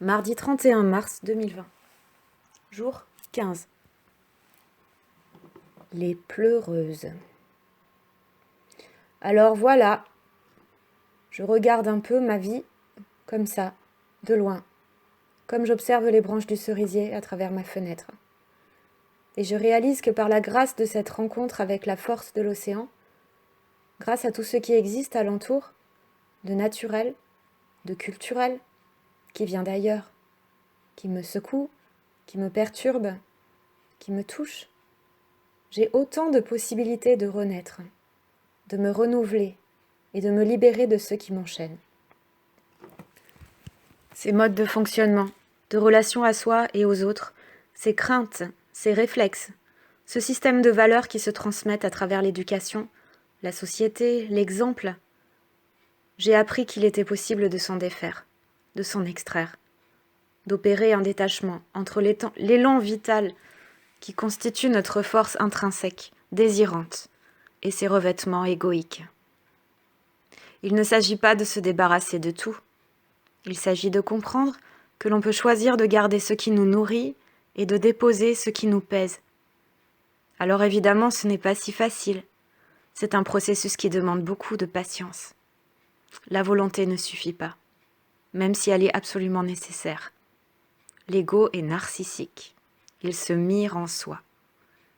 Mardi 31 mars 2020. Jour 15. Les pleureuses. Alors voilà, je regarde un peu ma vie comme ça, de loin, comme j'observe les branches du cerisier à travers ma fenêtre. Et je réalise que par la grâce de cette rencontre avec la force de l'océan, grâce à tout ce qui existe alentour, de naturel, de culturel, qui vient d'ailleurs, qui me secoue, qui me perturbe, qui me touche, j'ai autant de possibilités de renaître, de me renouveler et de me libérer de ceux qui m'enchaînent. Ces modes de fonctionnement, de relation à soi et aux autres, ces craintes, ces réflexes, ce système de valeurs qui se transmettent à travers l'éducation, la société, l'exemple, j'ai appris qu'il était possible de s'en défaire, de s'en extraire, d'opérer un détachement entre l'élan vital qui constitue notre force intrinsèque, désirante, et ses revêtements égoïques. Il ne s'agit pas de se débarrasser de tout. Il s'agit de comprendre que l'on peut choisir de garder ce qui nous nourrit et de déposer ce qui nous pèse. Alors évidemment, ce n'est pas si facile. C'est un processus qui demande beaucoup de patience. La volonté ne suffit pas, même si elle est absolument nécessaire. L'ego est narcissique. Il se mire en soi.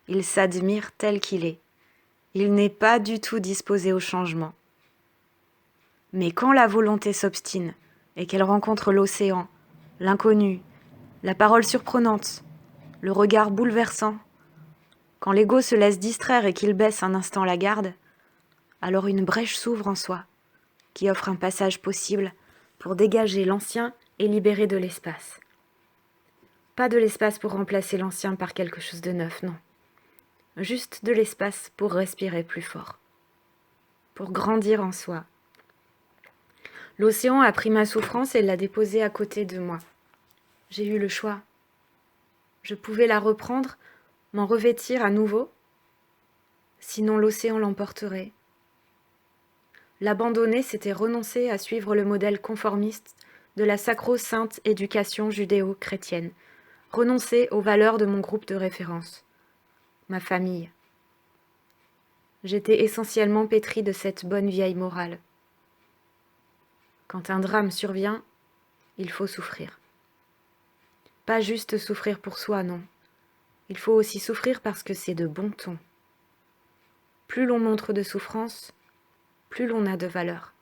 Il s'admire tel qu'il est. Il n'est pas du tout disposé au changement. Mais quand la volonté s'obstine et qu'elle rencontre l'océan, l'inconnu, la parole surprenante, le regard bouleversant, quand l'ego se laisse distraire et qu'il baisse un instant la garde, alors une brèche s'ouvre en soi, qui offre un passage possible pour dégager l'ancien et libérer de l'espace. Pas de l'espace pour remplacer l'ancien par quelque chose de neuf, non. Juste de l'espace pour respirer plus fort, pour grandir en soi. L'océan a pris ma souffrance et l'a déposée à côté de moi. J'ai eu le choix. Je pouvais la reprendre, m'en revêtir à nouveau, sinon l'océan l'emporterait. L'abandonner, c'était renoncer à suivre le modèle conformiste de la sacro-sainte éducation judéo-chrétienne, renoncer aux valeurs de mon groupe de référence, ma famille. J'étais essentiellement pétrie de cette bonne vieille morale. Quand un drame survient, il faut souffrir. Pas juste souffrir pour soi, non. Il faut aussi souffrir parce que c'est de bon ton. Plus l'on montre de souffrance, plus l'on a de valeur.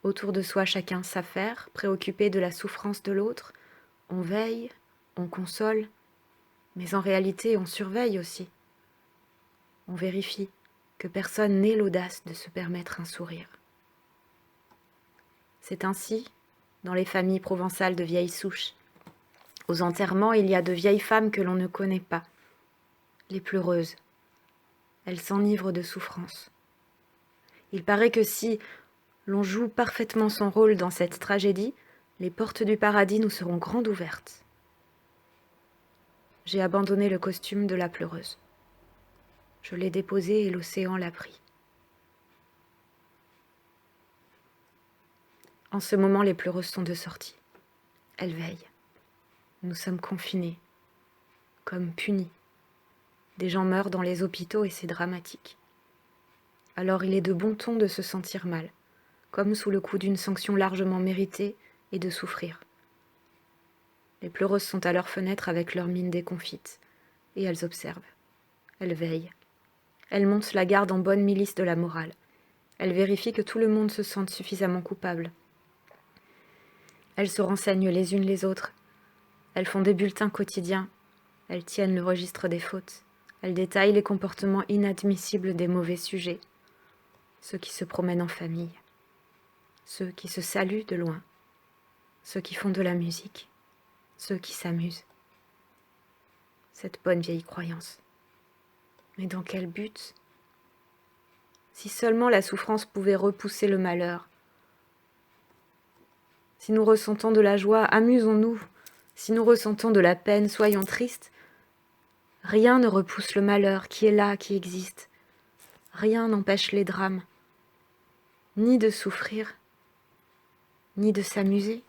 Autour de soi, chacun s'affaire, préoccupé de la souffrance de l'autre. On veille, on console, mais en réalité, on surveille aussi. On vérifie que personne n'ait l'audace de se permettre un sourire. C'est ainsi, dans les familles provençales de vieilles souches. Aux enterrements, il y a de vieilles femmes que l'on ne connaît pas, les pleureuses. Elles s'enivrent de souffrance. Il paraît que si l'on joue parfaitement son rôle dans cette tragédie, les portes du paradis nous seront grandes ouvertes. J'ai abandonné le costume de la pleureuse. Je l'ai déposé et l'océan l'a pris. En ce moment, les pleureuses sont de sortie. Elles veillent. Nous sommes confinés, comme punis. Des gens meurent dans les hôpitaux et c'est dramatique. Alors il est de bon ton de se sentir mal, comme sous le coup d'une sanction largement méritée et de souffrir. Les pleureuses sont à leur fenêtre avec leur mine déconfite, et elles observent. Elles veillent. Elles montent la garde en bonne milice de la morale. Elles vérifient que tout le monde se sente suffisamment coupable. Elles se renseignent les unes les autres. Elles font des bulletins quotidiens. Elles tiennent le registre des fautes. Elles détaillent les comportements inadmissibles des mauvais sujets. Ceux qui se promènent en famille. Ceux qui se saluent de loin. Ceux qui font de la musique. Ceux qui s'amusent. Cette bonne vieille croyance. Mais dans quel but ? Si seulement la souffrance pouvait repousser le malheur. Si nous ressentons de la joie, amusons-nous. Si nous ressentons de la peine, soyons tristes. Rien ne repousse le malheur qui est là, qui existe. Rien n'empêche les drames. Ni de souffrir, ni de s'amuser.